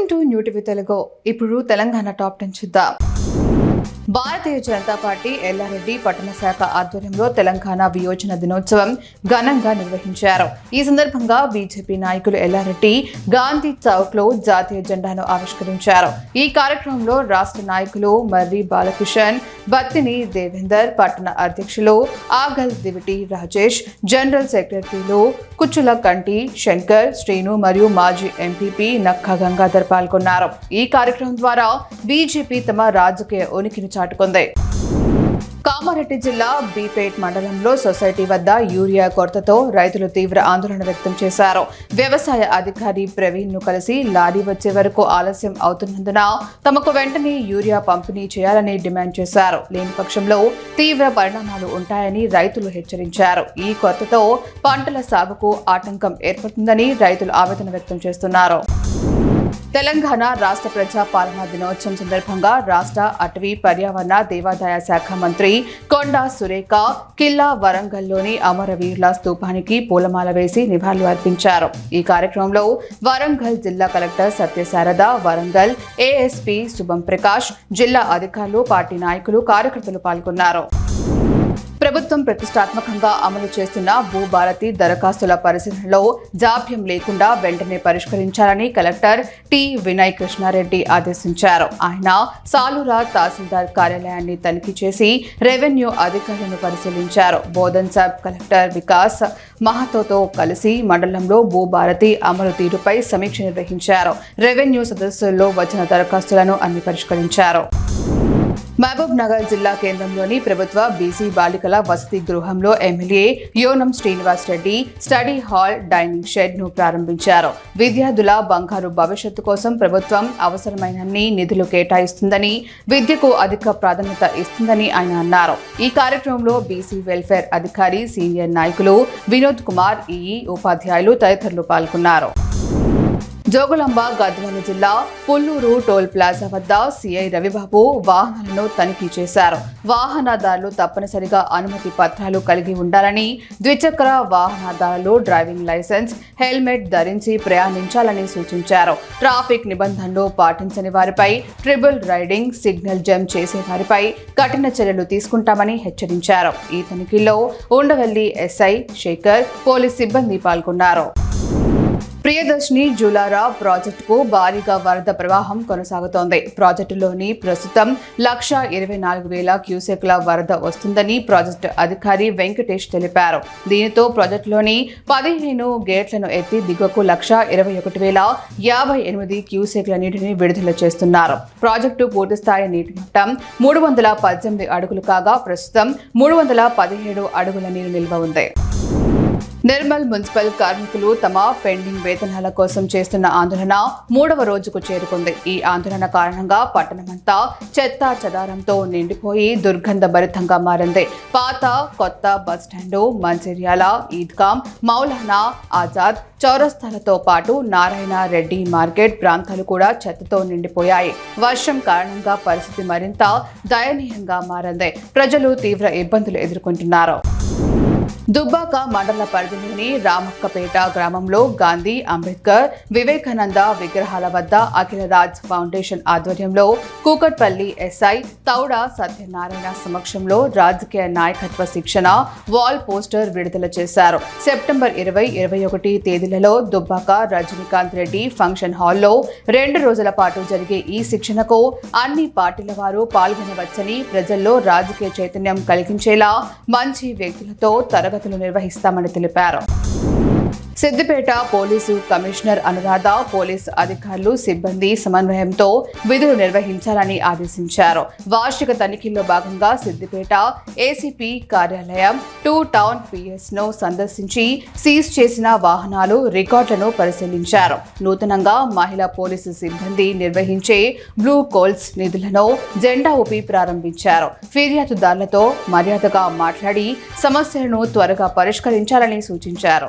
Welcome to new TV Telugu. ఇప్పుడు Telangana top 10 చూద్దాం. Bharatiya Janata party Yellareddy పట్టణ శాఖ ఆధ్వర్యంలో తెలంగాణ వియోజన దినోత్సవం ఘనంగా నిర్వహించారు. ఈ సందర్భంగా బీజేపీ నాయకులు ఎల్లారెడ్డి గాంధీ చౌక్ లో జాతీయ జెండాను ఆవిష్కరించారు. ఈ కార్యక్రమంలో రాష్ట్ర నాయకులు మర్రి బాలకిషన్, బత్తిని దేవేందర్, పట్టణ అధ్యక్షులు ఆగల్ దివిటి రాజేష్, జనరల్ సెక్రటరీలు కుచ్చుల కంటి శంకర్, శ్రీను మరియు మాజీ ఎంపీపీ నక్కా గంగాధర్ పాల్గొన్నారు. ఈ కార్యక్రమం ద్వారా బీజేపీ తమ రాజకీయ ఉనికిని చాటుకుంది. కామారెడ్డి జిల్లా బీపేట్ మండలంలో సొసైటీ వద్ద యూరియా కొరతతో రైతులు తీవ్ర ఆందోళన వ్యక్తం చేశారు. వ్యవసాయ అధికారి ప్రవీణ్ ను కలిసి లారీ వచ్చే వరకు ఆలస్యం అవుతున్నందున తమకు వెంటనే యూరియా పంపిణీ చేయాలని డిమాండ్ చేశారు. లేని పక్షంలో తీవ్ర పరిణామాలు ఉంటాయని రైతులు హెచ్చరించారు. ఈ కొరతతో పంటల సాగుకు ఆటంకం ఏర్పడుతుందని రైతులు ఆవేదన వ్యక్తం చేస్తున్నారు. తెలంగాణ రాష్ట్ర ప్రజా పాలనా దినోత్సవం సందర్భంగా రాష్ట్ర అటవీ పర్యావరణ దేవాదాయ శాఖ మంత్రి కొండా సురేఖ కిల్లా వరంగల్లోని అమరవీరుల స్తూపానికి పూలమాల వేసి నివాళులు అర్పించారు. ఈ కార్యక్రమంలో వరంగల్ జిల్లా కలెక్టర్ సత్యశారద, వరంగల్ ఏఎస్పీ శుభం ప్రకాష్, జిల్లా అధికారులు, పార్టీ నాయకులు, కార్యకర్తలు పాల్గొన్నారు. ప్రభుత్వం ప్రతిష్టాత్మకంగా అమలు చేస్తున్న భూభారతి దరఖాస్తుల పరిశీలనలో జాప్యం లేకుండా వెంటనే పరిష్కరించాలని కలెక్టర్ టి వినయ్ కృష్ణారెడ్డి ఆదేశించారు. ఆయన సాలూరా తహసీల్దార్ కార్యాలయాన్ని తనిఖీ చేసి రెవెన్యూ అధికారులను పరిశీలించారు. బోధన్ సబ్ కలెక్టర్ వికాస్ మహతోతో కలిసి మండలంలో భూభారతి అమలు తీరుపై సమీక్ష నిర్వహించారు. రెవెన్యూ సదస్సుల్లో వచ్చిన దరఖాస్తులను అన్ని పరిష్కరించారు. మహబూబ్ నగర్ జిల్లా కేంద్రంలోని ప్రభుత్వ బీసీ బాలికల వసతి గృహంలో MLA Yennam Srinivas Reddy study hall, dining shed ను ప్రారంభించారు. విద్యార్థుల బంగారు భవిష్యత్తు కోసం ప్రభుత్వం అవసరమైనన్ని నిధులు కేటాయిస్తుందని, విద్యకు అధిక ప్రాధాన్యత ఇస్తుందని ఆయన అన్నారు. ఈ కార్యక్రమంలో బీసీ వెల్ఫేర్ అధికారి, సీనియర్ నాయకులు వినోద్ కుమార్, ఈఈ, ఉపాధ్యాయులు తదితరులు పాల్గొన్నారు. జోగులాంబ గద్వాల జిల్లా పుల్లూరు టోల్ ప్లాజా వద్ద సీఐ రవిబాబు వాహనాలను తనిఖీ చేశారు. వాహనదారులు తప్పనిసరిగా అనుమతి పత్రాలు కలిగి ఉండాలని, ద్విచక్ర వాహనదారులు డ్రైవింగ్ లైసెన్స్, హెల్మెట్ ధరించి ప్రయాణించాలని సూచించారు. ట్రాఫిక్ నిబంధనలు పాటించని వారిపై ట్రిబుల్ రైడింగ్, సిగ్నల్ జంప్ చేసే వారిపై కఠిన చర్యలు తీసుకుంటామని హెచ్చరించారు. ఈ తనిఖీలో ఉండవల్లి ఎస్ఐ శేఖర్, పోలీస్ సిబ్బంది పాల్గొన్నారు. ప్రియదర్శిని జూలారా ప్రాజెక్టుకు భారీగా వరద ప్రవాహం కొనసాగుతోంది. ప్రాజెక్టులోని ప్రస్తుతం 1,24,000 క్యూసెక్ల వరద వస్తుందని ప్రాజెక్టు అధికారి వెంకటేష్ తెలిపారు. దీనితో ప్రాజెక్టులోని 15 గేట్లను ఎత్తి దిగువకు 1,21,058 క్యూసెక్ల నీటిని విడుదల చేస్తున్నారు. ప్రాజెక్టు పూర్తిస్థాయి నీటి మట్టం 318 అడుగులు కాగా ప్రస్తుతం 317 అడుగుల నీరు నిల్వ ఉంది. నిర్మల్ మున్సిపల్ కార్మికులు తమ పెండింగ్ వేతనాల కోసం చేస్తున్న ఆందోళన 3వ రోజుకు చేరుకుంది. ఈ ఆందోళన కారణంగా పట్టణమంతా చెత్త చెదారంతో నిండిపోయి దుర్గంధభరితంగా మారింది. పాత, కొత్త బస్టాండు, మంచిర్యాల, ఈద్గాం, మౌలానా ఆజాద్ చౌరస్తాలతో పాటు నారాయణ రెడ్డి మార్కెట్ ప్రాంతాలు కూడా చెత్తతో నిండిపోయాయి. వర్షం కారణంగా పరిస్థితి మరింత దయనీయంగా మారింది. ప్రజలు తీవ్ర ఇబ్బందులు ఎదుర్కొంటున్నారు. దుబ్బాక మండల పరిధిలోని రామక్కపేట గ్రామంలో గాంధీ, అంబేద్కర్, వివేకానంద విగ్రహాల వద్ద అఖిల రాజ్ ఫౌండేషన్ ఆధ్వర్యంలో కూకట్పల్లి ఎస్ఐ తౌడ సత్యనారాయణ సమక్షంలో రాజకీయ నాయకత్వ శిక్షణ వాల్ పోస్టర్ విడుదల చేశారు. సెప్టెంబర్ 20, 21 తేదీలలో దుబ్బాక రజనీకాంత్ రెడ్డి ఫంక్షన్ హాల్లో 2 రోజుల పాటు జరిగే ఈ శిక్షణకు అన్ని పార్టీల వారు పాల్గొనవచ్చని, ప్రజల్లో రాజకీయ చైతన్యం కలిగించేలా మంచి వ్యక్తులతో తరగతులు నిర్వహిస్తామని తెలిపారు. Siddipet police commissioner Anuradha police అధికారులు, సిబ్బంది సమన్వయంతో విధులు నిర్వహించాలని ఆదేశించారు. వార్షిక తనిఖీల్లో భాగంగా సిద్దిపేట ఏసీపీ కార్యాలయం 2 టౌన్ పిఎస్ ను సందర్శించి సీజ్ చేసిన వాహనాలు, రికార్డులను పరిశీలించారు. నూతనంగా మహిళా పోలీసు సిబ్బంది నిర్వహించే బ్లూ కోల్స్ నిధులను జెండా ఊపి ప్రారంభించారు. ఫిర్యాదుదారులతో మర్యాదగా మాట్లాడి సమస్యలను త్వరగా పరిష్కరించాలని సూచించారు.